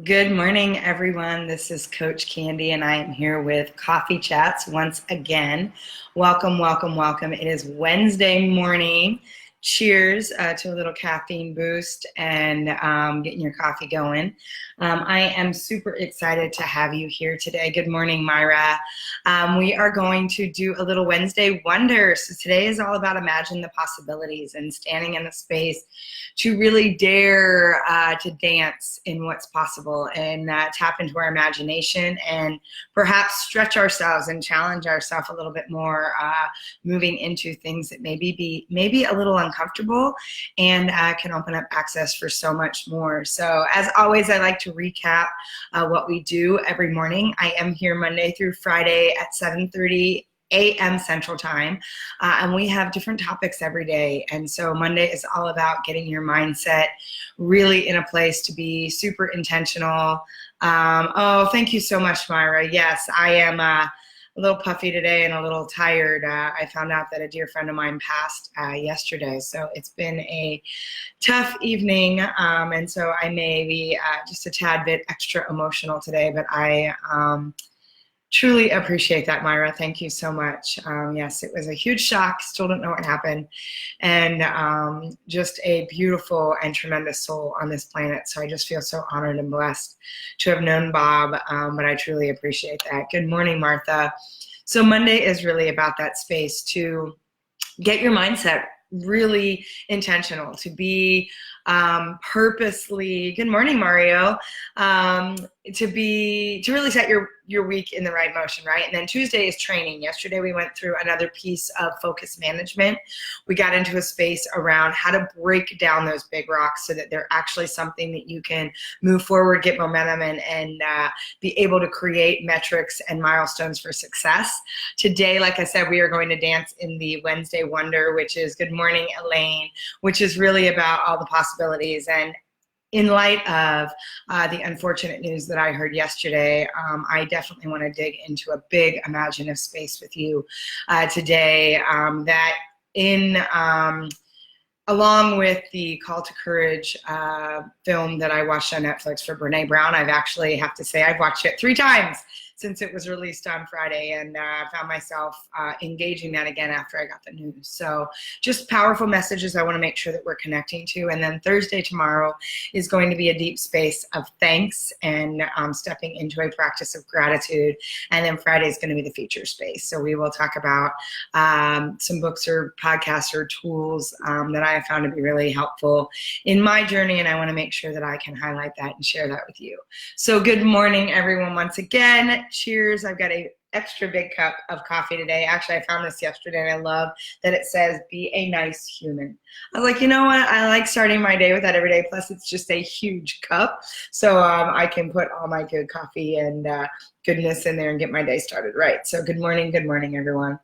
Good morning, everyone. This is Coach Candy, and I am here with Coffee Chats once again. Welcome, welcome, welcome. It is Wednesday morning. Cheers to a little caffeine boost and getting your coffee going. I am super excited to have you here today. Good morning, Myra. We are going to do a little Wednesday wonder. So today is all about imagine the possibilities and standing in the space to really dare to dance in what's possible and tap into our imagination and perhaps stretch ourselves and challenge ourselves a little bit more, moving into things that maybe a little uncomfortable and can open up access for so much more. So as always, I like to recap what we do every morning. I am here Monday through Friday at 7:30 a.m. Central Time, and we have different topics every day. And so Monday is all about getting your mindset really in a place to be super intentional. Oh, thank you so much, Myra. Yes, I am a little puffy today and a little tired. I found out that a dear friend of mine passed yesterday, so it's been a tough evening, and so I may be just a tad bit extra emotional today, but I truly appreciate that, Myra. Thank you so much. Yes, it was a huge shock. Still don't know what happened. And just a beautiful and tremendous soul on this planet. So I just feel so honored and blessed to have known Bob, but I truly appreciate that. Good morning, Martha. So Monday is really about that space to get your mindset really intentional, to be purposely, good morning, Mario, to really set your week in the right motion, right? And then Tuesday is training. Yesterday we went through another piece of focus management. We got into a space around how to break down those big rocks so that they're actually something that you can move forward, get momentum, and be able to create metrics and milestones for success. Today, like I said, we are going to dance in the Wednesday Wonder, which is good morning, Elaine, which is really about all the possibilities. And in light of the unfortunate news that I heard yesterday, I definitely want to dig into a big imaginative space with you today that along with the Call to Courage film that I watched on Netflix for Brene Brown, I've actually have to say I've watched it 3 times since it was released on Friday, and found myself engaging that again after I got the news. So just powerful messages I want to make sure that we're connecting to. And then Thursday, tomorrow, is going to be a deep space of thanks and stepping into a practice of gratitude. And then Friday is going to be the feature space. So we will talk about some books or podcasts or tools that I have found to be really helpful in my journey, and I want to make sure that I can highlight that and share that with you. So good morning, everyone, once again. Cheers. I've got a extra big cup of coffee today. Actually, I found this yesterday, and I love that it says, be a nice human. I was like, you know what? I like starting my day with that every day. Plus, it's just a huge cup. So I can put all my good coffee and goodness in there and get my day started right. So good morning, everyone.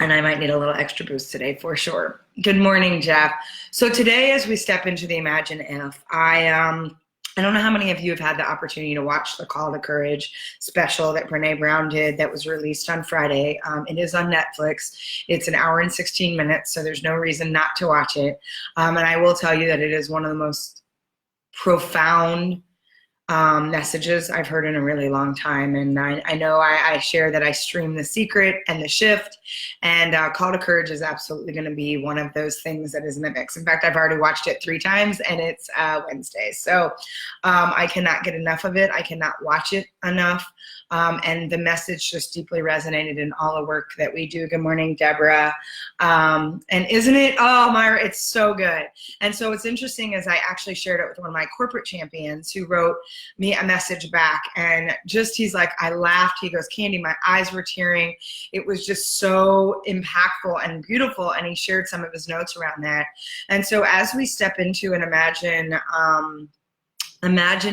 And I might need a little extra boost today for sure. Good morning, Jeff. So today, as we step into the Imagine If, I don't know how many of you have had the opportunity to watch the Call to Courage special that Brene Brown did that was released on Friday. It is on Netflix. It's an hour and 16 minutes, so there's no reason not to watch it. And I will tell you that it is one of the most profound messages I've heard in a really long time. And I know I share that I stream The Secret and The Shift, and Call to Courage is absolutely going to be one of those things that is in the mix. In fact, I've already watched it 3 times, and it's Wednesday. So I cannot get enough of it. I cannot watch it enough. And the message just deeply resonated in all the work that we do. Good morning, Deborah. And isn't it, oh, Myra, it's so good. And so what's interesting is I actually shared it with one of my corporate champions who wrote me a message back, and just, he's like, I laughed. He goes, Candy, my eyes were tearing. It was just so impactful and beautiful. And he shared some of his notes around that. And so as we step into an imagine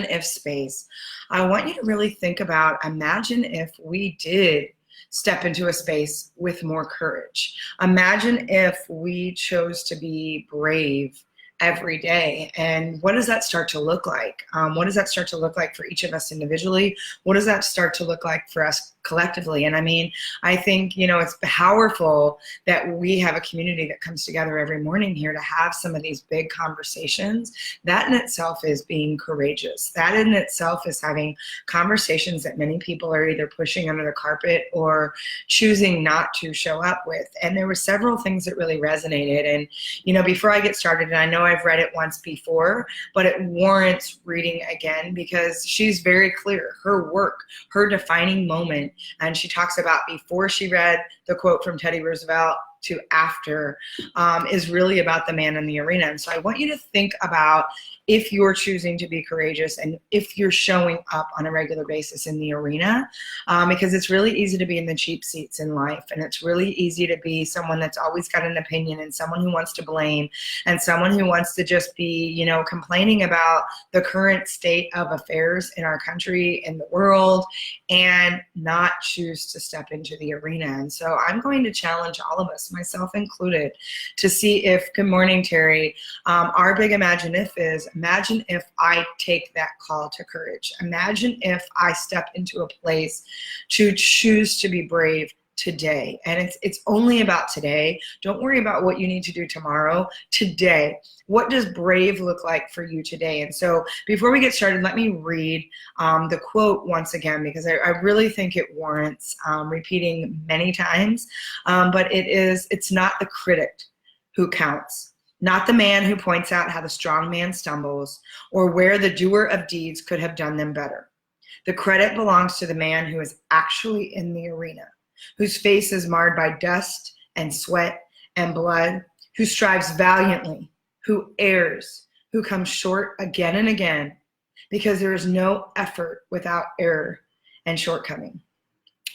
if space, I want you to really think about, imagine if we did step into a space with more courage. Imagine if we chose to be brave every day. And what does that start to look like? What does that start to look like for each of us individually? What does that start to look like for us collectively? And I mean, I think, you know, it's powerful that we have a community that comes together every morning here to have some of these big conversations. That in itself is being courageous. That in itself is having conversations that many people are either pushing under the carpet or choosing not to show up with. And there were several things that really resonated. And, you know, before I get started, and I know I've read it once before, but it warrants reading again because she's very clear. Her work, her defining moment, and she talks about before she read the quote from Teddy Roosevelt to after, is really about the man in the arena. And so I want you to think about if you're choosing to be courageous and if you're showing up on a regular basis in the arena, because it's really easy to be in the cheap seats in life, and it's really easy to be someone that's always got an opinion and someone who wants to blame and someone who wants to just be, you know, complaining about the current state of affairs in our country, in the world, and not choose to step into the arena. And so I'm going to challenge all of us, myself included, to see if, good morning, Terry, our big imagine if I take that call to courage. Imagine if I step into a place to choose to be brave today. And it's only about today. Don't worry about what you need to do tomorrow. Today. What does brave look like for you today? And so before we get started, let me read the quote once again, because I really think it warrants repeating many times. But it's not the critic who counts, not the man who points out how the strong man stumbles or where the doer of deeds could have done them better. The credit belongs to the man who is actually in the arena, whose face is marred by dust and sweat and blood, who strives valiantly, who errs, who comes short again and again, because there is no effort without error and shortcoming,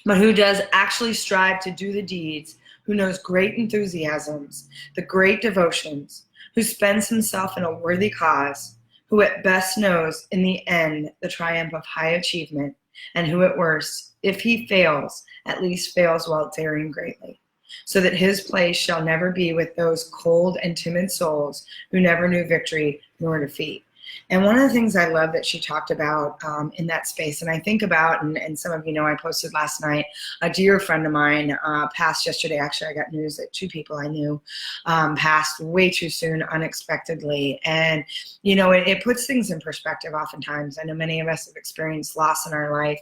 but who does actually strive to do the deeds, who knows great enthusiasms, the great devotions, who spends himself in a worthy cause, who at best knows in the end the triumph of high achievement, and who at worst, if he fails, at least fails while daring greatly, so that his place shall never be with those cold and timid souls who never knew victory nor defeat. And one of the things I love that she talked about in that space, and I think about, and some of you know I posted last night, a dear friend of mine passed yesterday. Actually, I got news that two people I knew passed way too soon, unexpectedly. And, you know, it puts things in perspective oftentimes. I know many of us have experienced loss in our life,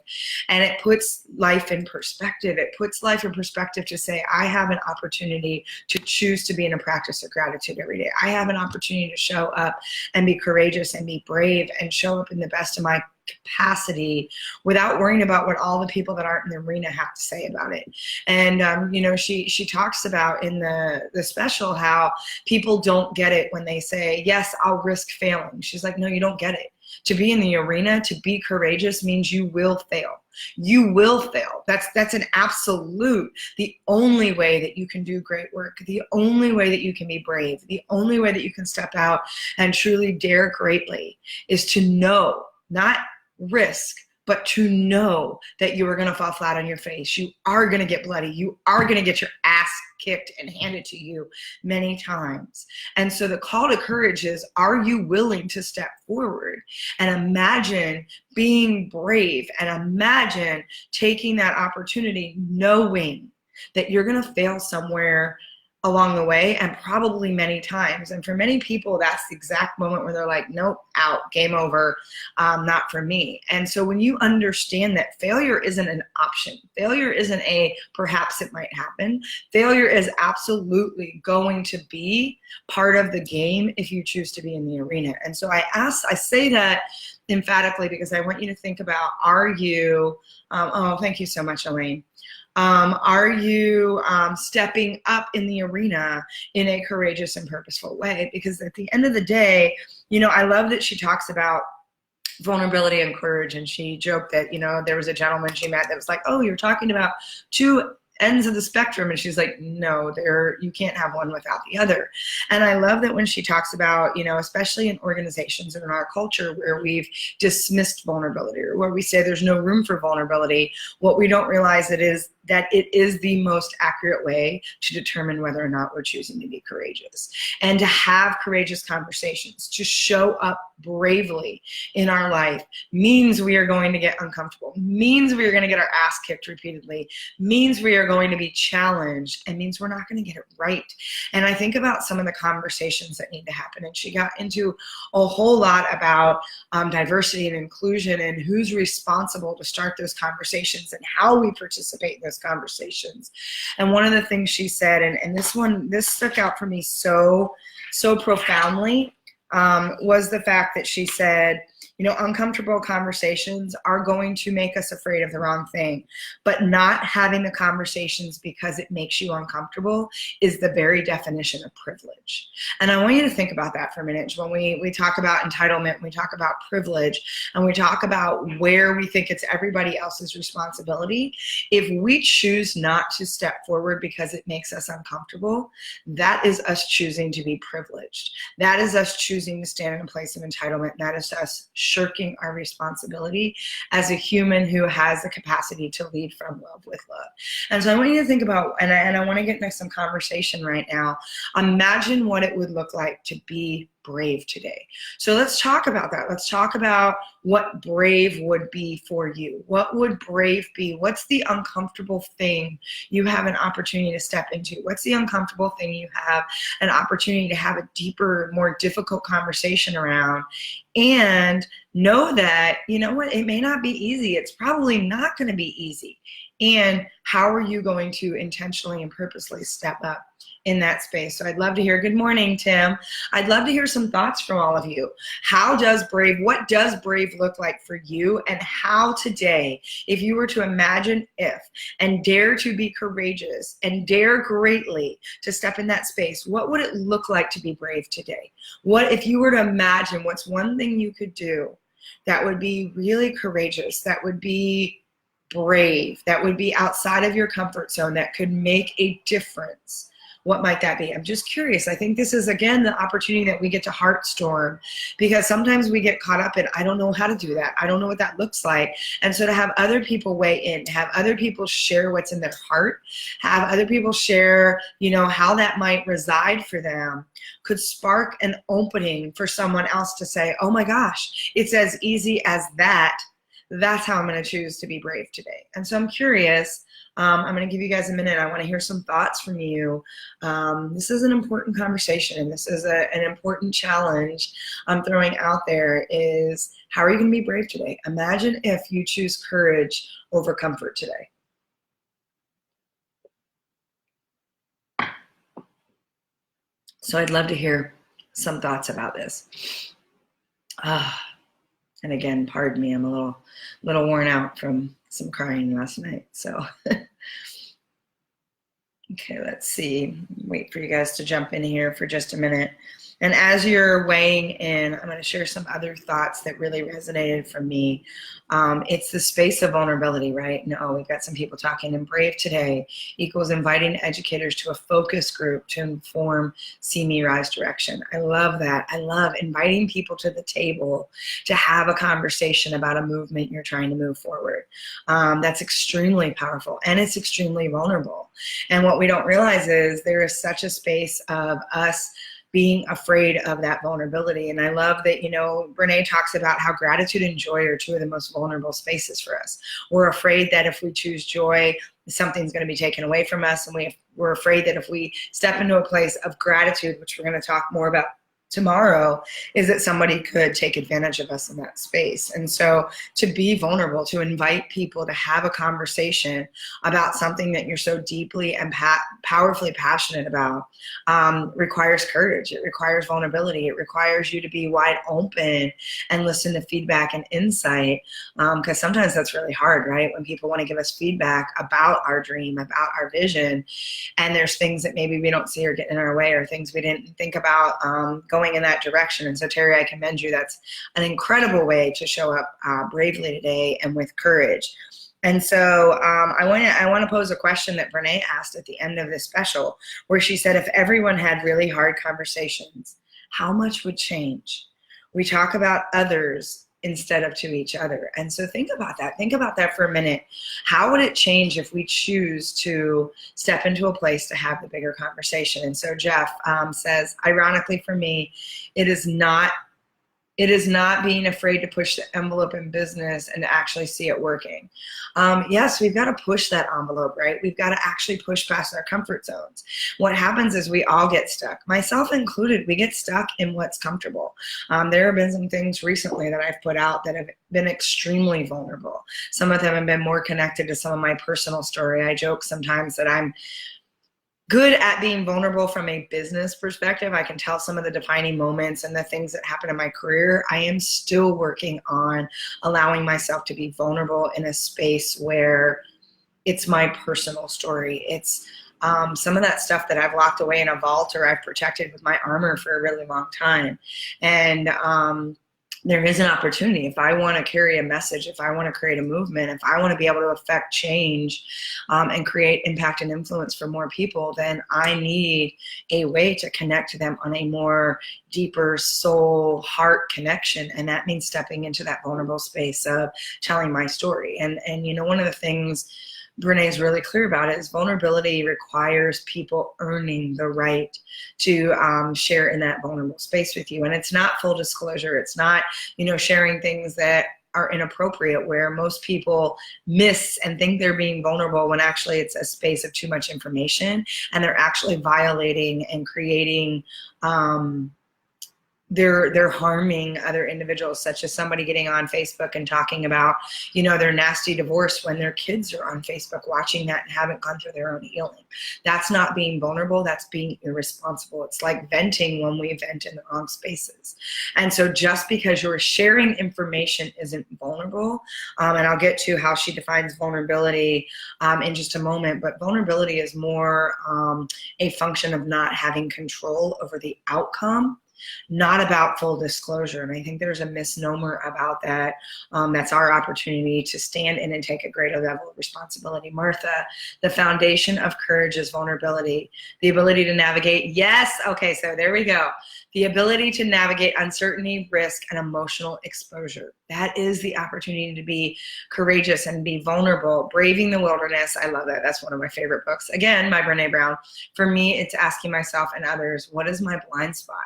and it puts life in perspective. It puts life in perspective to say, I have an opportunity to choose to be in a practice of gratitude every day. I have an opportunity to show up and be courageous and be brave and show up in the best of my capacity without worrying about what all the people that aren't in the arena have to say about it. And you know, she talks about in the special how people don't get it when they say, yes, I'll risk failing. She's like, no, you don't get it. To be in the arena, to be courageous means you will fail. You will fail. That's an absolute. The only way that you can do great work, the only way that you can be brave, the only way that you can step out and truly dare greatly is to know, not risk, but to know that you are going to fall flat on your face. You are going to get bloody. You are going to get your ass kicked and handed to you many times. And so the call to courage is, are you willing to step forward and imagine being brave and imagine taking that opportunity knowing that you're going to fail somewhere along the way, and probably many times. And for many people, that's the exact moment where they're like, nope, out, game over, not for me. And so when you understand that failure isn't an option, failure isn't a perhaps it might happen, failure is absolutely going to be part of the game if you choose to be in the arena. And so I say that emphatically because I want you to think about, are you, oh, thank you so much, Elaine. Are you stepping up in the arena in a courageous and purposeful way? Because at the end of the day, you know, I love that she talks about vulnerability and courage, and she joked that, you know, there was a gentleman she met that was like, oh, you're talking about two ends of the spectrum, and she's like, no, you can't have one without the other. And I love that when she talks about, you know, especially in organizations and in our culture where we've dismissed vulnerability or where we say there's no room for vulnerability, what we don't realize it is that it is the most accurate way to determine whether or not we're choosing to be courageous, and to have courageous conversations, to show up bravely in our life means we are going to get uncomfortable, means we are going to get our ass kicked repeatedly, means we are going to be challenged, and means we're not going to get it right. And I think about some of the conversations that need to happen, and she got into a whole lot about diversity and inclusion and who's responsible to start those conversations and how we participate in those conversations. And one of the things she said, and this stuck out for me so profoundly, was the fact that she said, you know, uncomfortable conversations are going to make us afraid of the wrong thing, but not having the conversations because it makes you uncomfortable is the very definition of privilege. And I want you to think about that for a minute. When we talk about entitlement, we talk about privilege, and we talk about where we think it's everybody else's responsibility. If we choose not to step forward because it makes us uncomfortable, that is us choosing to be privileged. That is us choosing to stand in a place of entitlement. That is us shirking our responsibility as a human who has the capacity to lead from love with love. And so I want you to think about, and I want to get into some conversation right now. Imagine what it would look like to be brave today. So let's talk about that. Let's talk about what brave would be for you. What would brave be? What's the uncomfortable thing you have an opportunity to step into? What's the uncomfortable thing you have an opportunity to have a deeper, more difficult conversation around? And know that, you know what, it may not be easy. It's probably not going to be easy. And how are you going to intentionally and purposely step up in that space? So I'd love to hear, good morning, Tim. I'd love to hear some thoughts from all of you. What does brave look like for you? And how today, if you were to imagine and dare to be courageous and dare greatly to step in that space, what would it look like to be brave today? What if you were to imagine what's one thing you could do that would be really courageous, that would be brave, that would be outside of your comfort zone, that could make a difference? What might that be? I'm just curious. I think this is, again, the opportunity that we get to heartstorm, because sometimes we get caught up in, I don't know how to do that. I don't know what that looks like. And so to have other people weigh in, have other people share what's in their heart, have other people share, you know, how that might reside for them, could spark an opening for someone else to say, oh my gosh, it's as easy as that. That's how I'm going to choose to be brave today. And so I'm curious. I'm going to give you guys a minute. I want to hear some thoughts from you. This is an important conversation. This is an important challenge I'm throwing out there is, how are you going to be brave today? Imagine if you choose courage over comfort today. So I'd love to hear some thoughts about this. And again, pardon me, I'm a little worn out from some crying last night. So, okay, let's see. Wait for you guys to jump in here for just a minute. And as you're weighing in, I'm going to share some other thoughts that really resonated for me. It's the space of vulnerability, right? No, we've got some people talking, and brave today equals inviting educators to a focus group to inform See Me Rise direction. I love that. I love inviting people to the table to have a conversation about a movement you're trying to move forward. That's extremely powerful, and it's extremely vulnerable. And what we don't realize is there is such a space of us being afraid of that vulnerability. And I love that, you know, Brene talks about how gratitude and joy are two of the most vulnerable spaces for us. We're afraid that if we choose joy, something's going to be taken away from us. And we're afraid that if we step into a place of gratitude, which we're going to talk more about tomorrow, is that somebody could take advantage of us in that space. And so to be vulnerable, to invite people to have a conversation about something that you're so deeply and powerfully passionate about requires courage. It requires vulnerability. It requires you to be wide open and listen to feedback and insight, because sometimes that's really hard, right? When people want to give us feedback about our dream, about our vision, and there's things that maybe we don't see or get in our way, or things we didn't think about going in that direction. And so Terry, I commend you. That's an incredible way to show up bravely today and with courage. And so I want to pose a question that Brene asked at the end of this special, where she said, if everyone had really hard conversations, how much would change? We talk about others instead of to each other. And so think about that. Think about that for a minute. How would it change if we choose to step into a place to have the bigger conversation? And so Jeff says, ironically for me, it is not being afraid to push the envelope in business and to actually see it working. Yes, we've got to push that envelope, right? We've got to actually push past our comfort zones. What happens is we all get stuck, myself included. We get stuck in what's comfortable. There have been some things recently that I've put out that have been extremely vulnerable. Some of them have been more connected to some of my personal story. I joke sometimes that I'm good at being vulnerable from a business perspective. I can tell some of the defining moments and the things that happened in my career. I am still working on allowing myself to be vulnerable in a space where it's my personal story. It's some of that stuff that I've locked away in a vault or I've protected with my armor for a really long time. And there is an opportunity. If I want to carry a message, if I want to create a movement, if I want to be able to affect change and create impact and influence for more people, then I need a way to connect to them on a more deeper soul, heart connection. And that means stepping into that vulnerable space of telling my story. And you know, one of the things Brene is really clear about it is vulnerability requires people earning the right to share in that vulnerable space with you. And it's not full disclosure. It's not, you know, sharing things that are inappropriate, where most people miss and think they're being vulnerable when actually it's a space of too much information, and they're actually violating and creating they're harming other individuals, such as somebody getting on Facebook and talking about, you know, their nasty divorce when their kids are on Facebook watching that and haven't gone through their own healing. That's not being vulnerable. That's being irresponsible. It's like venting when we vent in the wrong spaces. And so just because you're sharing information isn't vulnerable, and I'll get to how she defines vulnerability in just a moment, but vulnerability is more a function of not having control over the outcome, not about full disclosure. And I think there's a misnomer about that. That's our opportunity to stand in and take a greater level of responsibility. Martha, the foundation of courage is vulnerability. The ability to navigate. Yes. Okay. So there we go. The ability to navigate uncertainty, risk, and emotional exposure. That is the opportunity to be courageous and be vulnerable. Braving the Wilderness. I love that. That's one of my favorite books. Again, by Brene Brown. For me, it's asking myself and others, what is my blind spot?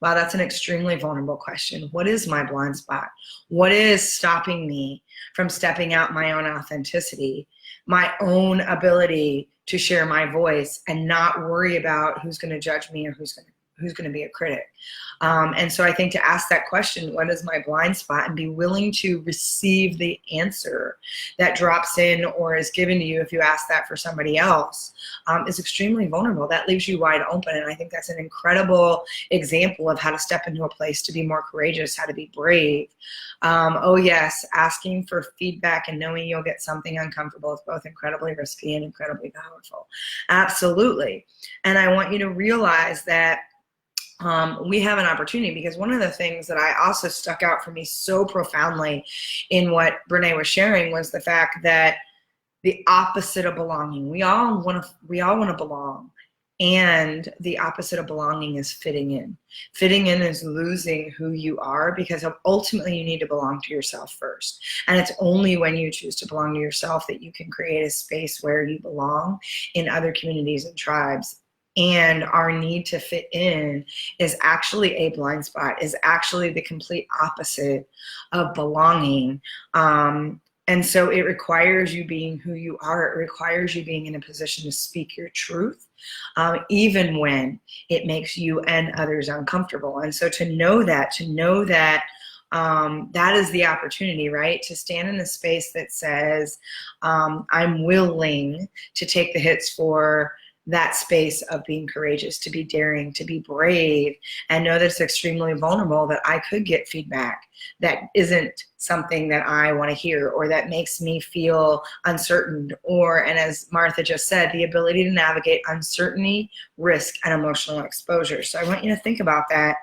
Wow, that's an extremely vulnerable question. What is my blind spot? What is stopping me from stepping out my own authenticity, my own ability to share my voice and not worry about who's going to judge me or who's going to be a critic? And so I think to ask that question, what is my blind spot, and be willing to receive the answer that drops in or is given to you if you ask that for somebody else, is extremely vulnerable. That leaves you wide open. And I think that's an incredible example of how to step into a place to be more courageous, how to be brave. Oh yes, asking for feedback and knowing you'll get something uncomfortable is both incredibly risky and incredibly powerful. Absolutely. And I want you to realize that we have an opportunity, because one of the things that I also stuck out for me so profoundly in what Brene was sharing was the fact that the opposite of belonging, we all want to belong. And the opposite of belonging is fitting in. Fitting in is losing who you are, because ultimately you need to belong to yourself first. And it's only when you choose to belong to yourself that you can create a space where you belong in other communities and tribes. And our need to fit in is actually a blind spot, is actually the complete opposite of belonging. And so it requires you being who you are. It requires you being in a position to speak your truth, even when it makes you and others uncomfortable. And so to know that that is the opportunity, right? To stand in a space that says, I'm willing to take the hits for that space of being courageous, to be daring, to be brave, and know that it's extremely vulnerable, that I could get feedback that isn't something that I want to hear, or that makes me feel uncertain, and as Martha just said, the ability to navigate uncertainty, risk, and emotional exposure. So I want you to think about that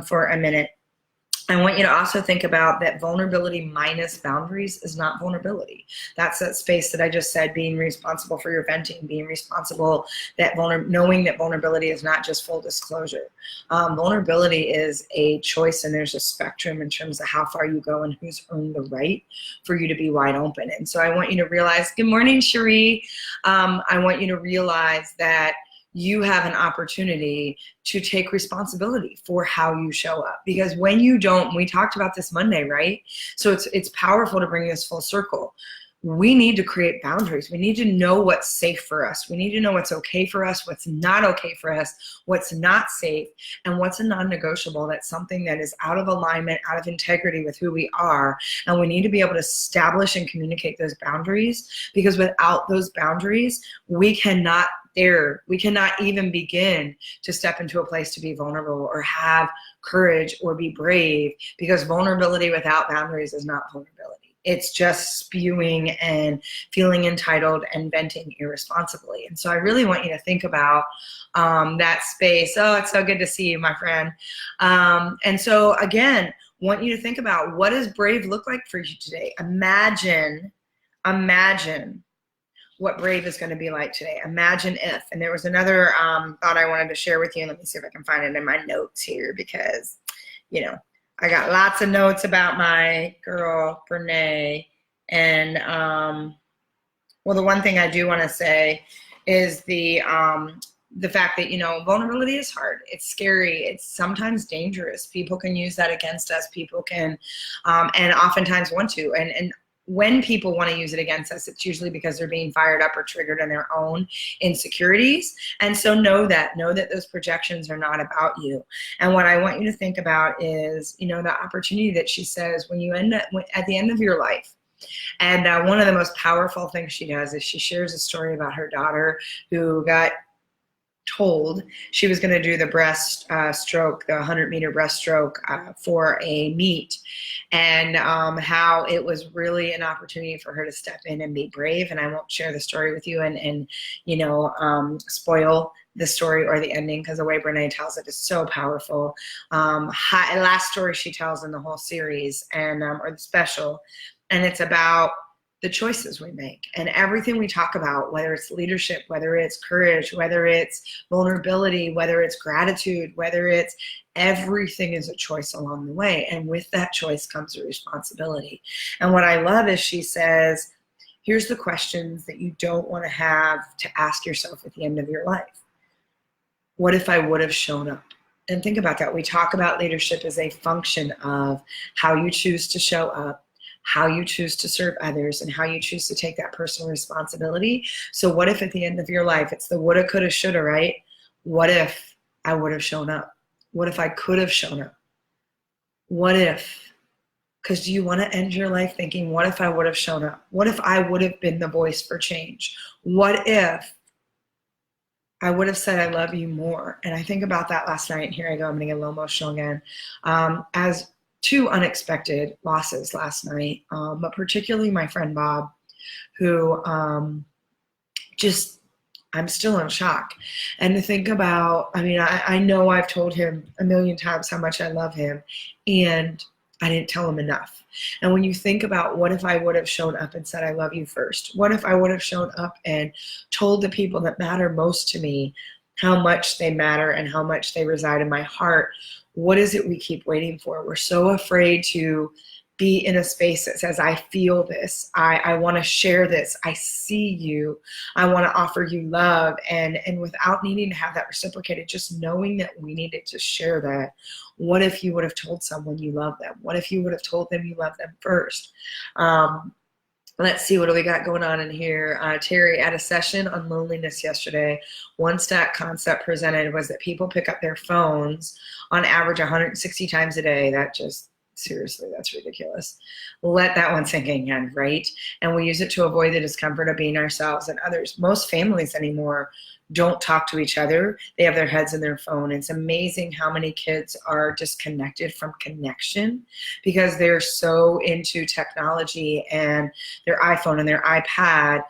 for a minute. I want you to also think about that vulnerability minus boundaries is not vulnerability. That's that space that I just said, being responsible for your venting, being responsible, that knowing that vulnerability is not just full disclosure. Vulnerability is a choice, and there's a spectrum in terms of how far you go and who's earned the right for you to be wide open. And so I want you to realize, good morning, Cherie. I want you to realize that you have an opportunity to take responsibility for how you show up. Because when you don't, we talked about this Monday, right? So it's powerful to bring this full circle. We need to create boundaries. We need to know what's safe for us. We need to know what's okay for us, what's not okay for us, what's not safe, and what's a non-negotiable. That's something that is out of alignment, out of integrity with who we are. And we need to be able to establish and communicate those boundaries, because without those boundaries, we cannot even begin to step into a place to be vulnerable or have courage or be brave, because vulnerability without boundaries is not vulnerability. It's just spewing and feeling entitled and venting irresponsibly. And so I really want you to think about that space. Oh, it's so good to see you, my friend. And so again, want you to think about, what does brave look like for you today? Imagine what brave is going to be like today. Imagine if. And there was another thought I wanted to share with you. Let me see if I can find it in my notes here, because, you know, I got lots of notes about my girl, Brene. And, well, the one thing I do want to say is the fact that, you know, vulnerability is hard. It's scary. It's sometimes dangerous. People can use that against us. People can, and oftentimes want to. And when people want to use it against us, it's usually because they're being fired up or triggered in their own insecurities. And so know that those projections are not about you. And what I want you to think about is, you know, the opportunity that she says when you end up at the end of your life. And one of the most powerful things she does is she shares a story about her daughter who got told she was going to do the breaststroke, the 100-meter breaststroke for a meet, and how it was really an opportunity for her to step in and be brave. And I won't share the story with you and you know, spoil the story or the ending, because the way Brene tells it is so powerful. Last story she tells in the whole series, and or the special, and it's about the choices we make and everything we talk about, whether it's leadership, whether it's courage, whether it's vulnerability, whether it's gratitude, whether it's everything is a choice along the way. And with that choice comes a responsibility. And what I love is she says, here's the questions that you don't want to have to ask yourself at the end of your life. What if I would have shown up? And think about that. We talk about leadership as a function of how you choose to show up, how you choose to serve others, and how you choose to take that personal responsibility. So what if at the end of your life, it's the woulda, coulda, shoulda, right? What if I would have shown up? What if I could have shown up? What if? Because do you want to end your life thinking, what if I would have shown up? What if I would have been the voice for change? What if I would have said I love you more? And I think about that last night, and here I go, I'm going to get a little emotional again. As two unexpected losses last night, but particularly my friend Bob, who I'm still in shock. And to think about, I mean, I know I've told him a million times how much I love him, and I didn't tell him enough. And when you think about, what if I would have shown up and said I love you first? What if I would have shown up and told the people that matter most to me how much they matter and how much they reside in my heart? What is it we keep waiting for? We're so afraid to be in a space that says, I feel this, I want to share this, I see you, I want to offer you love, and without needing to have that reciprocated, just knowing that we needed to share that. What if you would have told someone you love them? What if you would have told them you love them first? Let's see, what do we got going on in here? Terry, at a session on loneliness yesterday, one stat concept presented was that people pick up their phones on average 160 times a day. That just, seriously, that's ridiculous. Let that one sink in, right? And we use it to avoid the discomfort of being ourselves and others. Most families anymore don't talk to each other. They have their heads in their phone. It's amazing how many kids are disconnected from connection because they're so into technology and their iPhone and their iPad.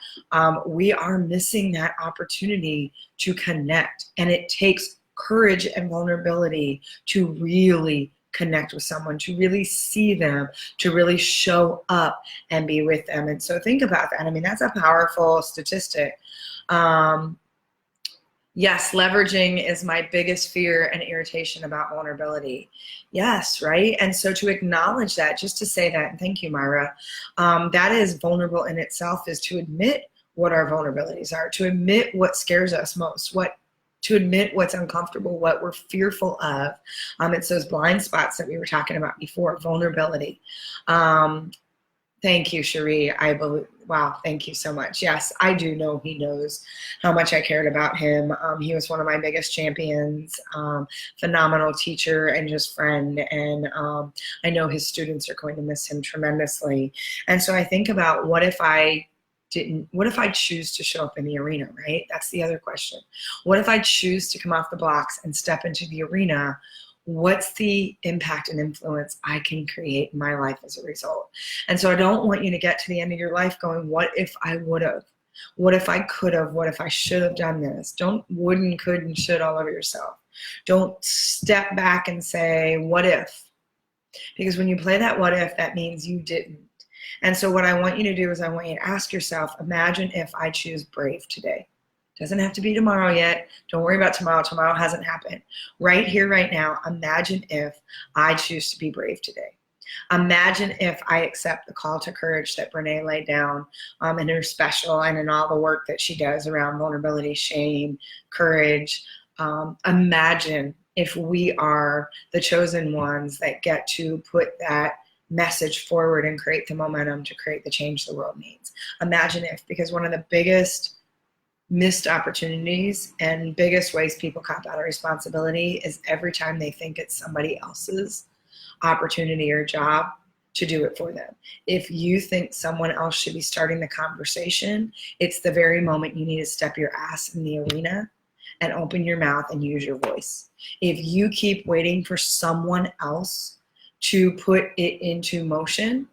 We are missing that opportunity to connect. And it takes courage and vulnerability to really connect with someone, to really see them, to really show up and be with them. And so think about that. I mean, that's a powerful statistic. Yes, leveraging is my biggest fear and irritation about vulnerability. Yes, right? And so to acknowledge that, just to say that, and thank you, Myra, that is vulnerable in itself, is to admit what our vulnerabilities are, to admit what scares us most, to admit what's uncomfortable, what we're fearful of. It's those blind spots that we were talking about before, vulnerability. Thank you, Cherie. I believe, wow, thank you so much. Yes, I do know he knows how much I cared about him. He was one of my biggest champions, phenomenal teacher and just friend. And I know his students are going to miss him tremendously. And so I think about, what if I choose to show up in the arena, right? That's the other question. What if I choose to come off the blocks and step into the arena? What's the impact and influence I can create in my life as a result? And so I don't want you to get to the end of your life going, what if I would have? What if I could have? What if I should have done this? Don't wouldn't, could, and should all over yourself. Don't step back and say, what if? Because when you play that what if, that means you didn't. And so what I want you to do is I want you to ask yourself, imagine if I choose brave today. Doesn't have to be tomorrow yet. Don't worry about tomorrow. Tomorrow hasn't happened. Right here, right now, imagine if I choose to be brave today. Imagine if I accept the call to courage that Brene laid down in her special and in all the work that she does around vulnerability, shame, courage. Imagine if we are the chosen ones that get to put that message forward and create the momentum to create the change the world needs. Imagine if, because one of the biggest missed opportunities and biggest ways people cop out of responsibility is every time they think it's somebody else's opportunity or job to do it for them. If you think someone else should be starting the conversation, it's the very moment you need to step your ass in the arena and open your mouth and use your voice. If you keep waiting for someone else to put it into motion,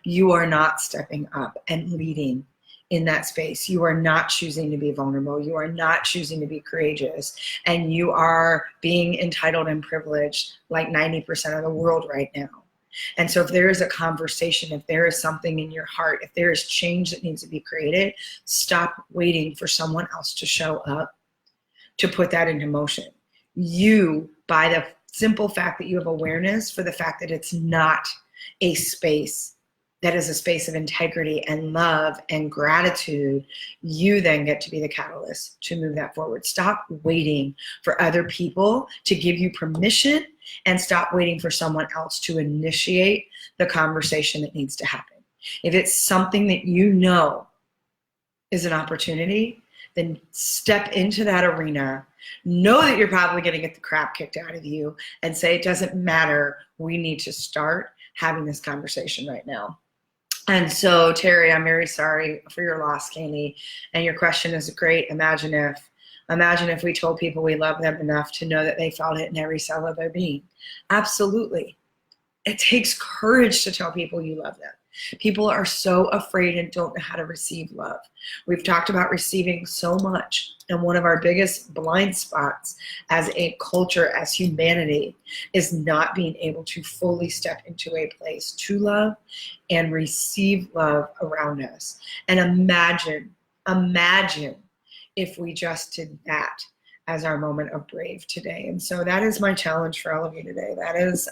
you are not stepping up and leading in that space. You are not choosing to be vulnerable. You are not choosing to be courageous. And you are being entitled and privileged like 90% of the world right now. And so if there is a conversation, if there is something in your heart, if there is change that needs to be created, stop waiting for someone else to show up to put that into motion. You, by the simple fact that you have awareness for the fact that it's not a space that is a space of integrity and love and gratitude, you then get to be the catalyst to move that forward. Stop waiting for other people to give you permission, and stop waiting for someone else to initiate the conversation that needs to happen. If it's something that you know is an opportunity, then step into that arena. Know that you're probably going to get the crap kicked out of you, and say, it doesn't matter. We need to start having this conversation right now. And so, Terry, I'm very sorry for your loss, Candy. And your question is great. Imagine if we told people we love them enough to know that they felt it in every cell of their being. Absolutely. It takes courage to tell people you love them. People are so afraid and don't know how to receive love. We've talked about receiving so much, and one of our biggest blind spots as a culture, as humanity, is not being able to fully step into a place to love and receive love around us. And imagine if we just did that as our moment of brave today. And so that is my challenge for all of you today. That is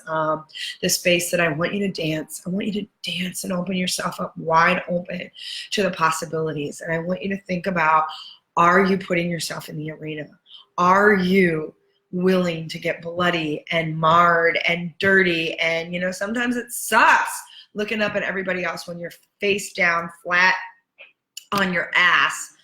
the space that I want you to dance. I want you to dance and open yourself up wide open to the possibilities. And I want you to think about, are you putting yourself in the arena? Are you willing to get bloody and marred and dirty? And, you know, sometimes it sucks looking up at everybody else when you're face down, flat on your ass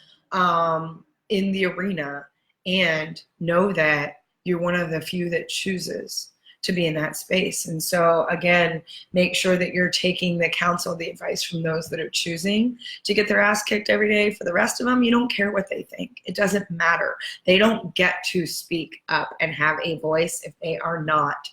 in the arena. And know that you're one of the few that chooses to be in that space. And so again, make sure that you're taking the counsel, the advice from those that are choosing to get their ass kicked every day. For the rest of them, you don't care what they think. It doesn't matter. They don't get to speak up and have a voice if they are not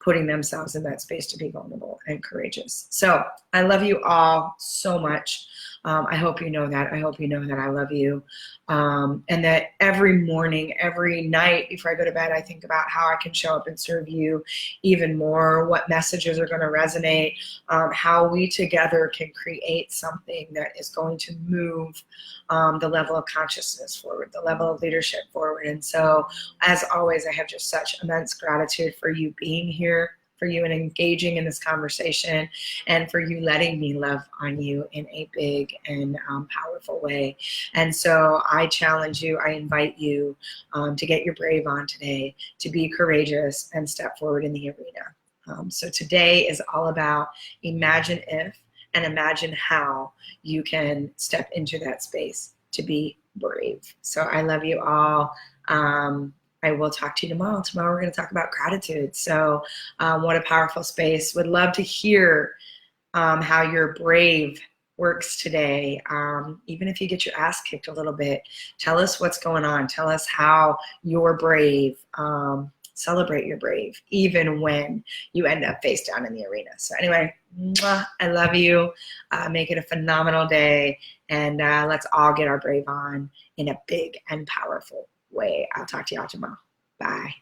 putting themselves in that space to be vulnerable and courageous. So I love you all so much. I hope you know that. I hope you know that I love you. And that every morning, every night before I go to bed, I think about how I can show up and serve you even more, what messages are going to resonate, how we together can create something that is going to move the level of consciousness forward, the level of leadership forward. And so, as always, I have just such immense gratitude for you being here, for you and engaging in this conversation, and for you letting me love on you in a big and powerful way. And so I challenge you, I invite you to get your brave on today, to be courageous and step forward in the arena. So today is all about imagine if and imagine how you can step into that space to be brave. So I love you all. I will talk to you tomorrow. Tomorrow we're going to talk about gratitude. So what a powerful space. Would love to hear how your brave works today. Even if you get your ass kicked a little bit, tell us what's going on. Tell us how you're brave. Celebrate your brave, even when you end up face down in the arena. So anyway, I love you. Make it a phenomenal day. And let's all get our brave on in a big and powerful way. I'll talk to y'all tomorrow. Bye.